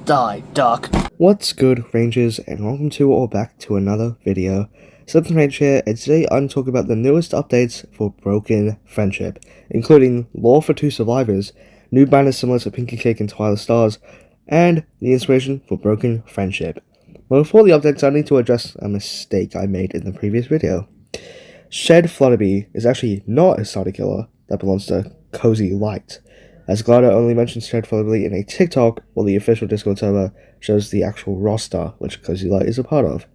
Die, Doc. What's good, Rangers, and welcome to or back to another video. Something Range here, and today I'm talking about the newest updates for Broken Friendship, including lore for 2 survivors, new banners similar to Pinky Cake and Twilight Stars, and the inspiration for Broken Friendship. But before the updates, I need to address a mistake I made in the previous video. Shed Flutterby is actually not a starter killer that belongs to Cozy Light, as Glider only mentions Shed Flutterby in a TikTok, while the official Discord server shows the actual roster, which Cozy Light is a part of.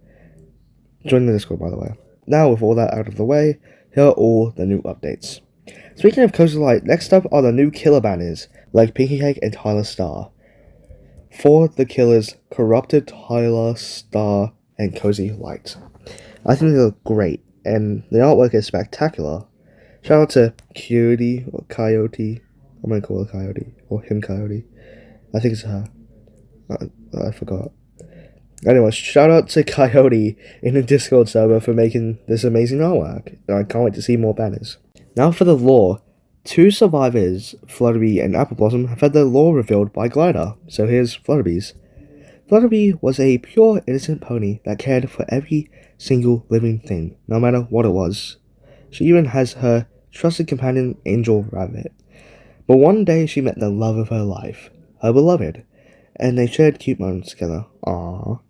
Join the Discord, by the way. Now, with all that out of the way, here are all the new updates. Speaking of Cozy Light, next up are the new killer banners, like Pinky Cake and Tyler Star. For the killers, Corrupted, Tyler Star, and Cozy Light. I think they look great, and the artwork is spectacular. Shout out to Coyote, or Coyote. I'm gonna call her Coyote, or him Coyote. I think it's her. I forgot. Anyway, shout out to Coyote in the Discord server for making this amazing artwork. I can't wait to see more banners. Now for the lore. 2 survivors, Flutterby and Apple Blossom, have had their lore revealed by Glider. So here's Flutterby's. Flutterby was a pure, innocent pony that cared for every single living thing, no matter what it was. She even has her trusted companion, Angel Rabbit. But one day she met the love of her life, her beloved, and they shared cute moments together. Aww.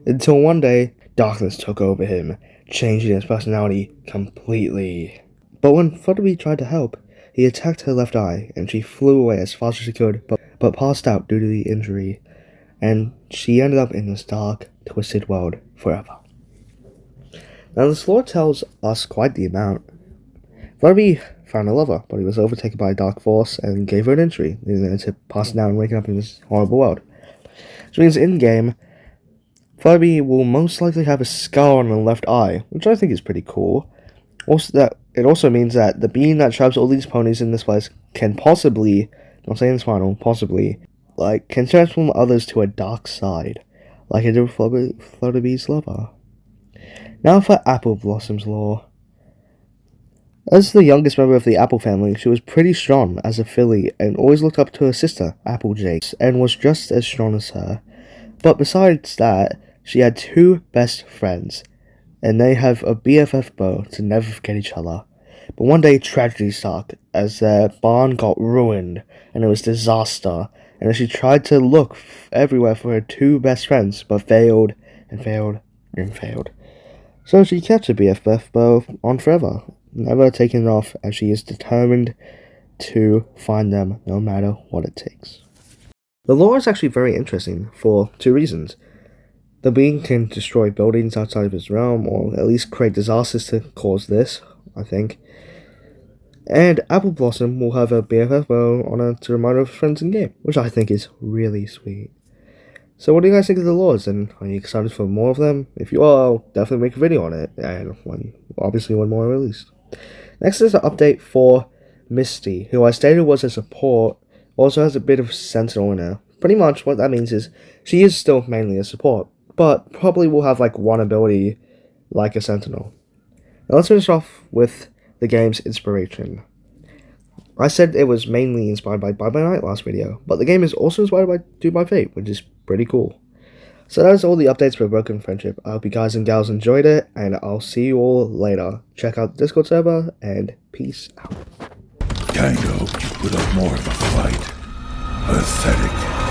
Until one day, darkness took over him, changing his personality completely. But when Flutterby tried to help, he attacked her left eye, and she flew away as fast as she could, but passed out due to the injury, and she ended up in this dark, twisted world forever. Now this lore tells us quite the amount. Flutterby found a lover, but he was overtaken by a dark force and gave her an injury, leading her to passing out and waking up in this horrible world. Which means in-game, Flutterby will most likely have a scar on the left eye, which I think is pretty cool. It also means that the being that traps all these ponies in this place can possibly, not saying it's final, possibly, can transform others to a dark side, like it did with Flutterby's lover. Now for Apple Blossom's lore. As the youngest member of the Apple family, she was pretty strong as a filly and always looked up to her sister, Applejack, and was just as strong as her. But besides that, she had 2 best friends, and they have a BFF bow to never forget each other. But one day tragedy struck as their barn got ruined, and it was disaster, and she tried to look everywhere for her 2 best friends, but failed, and failed, and failed. So she kept her BFF bow on forever, never taking it off, as she is determined to find them no matter what it takes. The lore is actually very interesting for 2 reasons. The being can destroy buildings outside of his realm, or at least create disasters to cause this, I think. And Apple Blossom will have a BFF bow on her to remind her of friends in game, which I think is really sweet. So what do you guys think of the lores, and are you excited for more of them? If you are, I'll definitely make a video on it, and obviously when more are released. Next is an update for Misty, who I stated was a support, also has a bit of Sentinel in her. Pretty much what that means is she is still mainly a support, but probably will have one ability like a Sentinel. Now let's finish off with the game's inspiration. I said it was mainly inspired by Bye Bye Night last video, but the game is also inspired by Do by Fate, which is pretty cool. So that is all the updates for Broken Friendship. I hope you guys and gals enjoyed it, and I'll see you all later. Check out the Discord server, and peace out. Tango put up more of a fight. Pathetic.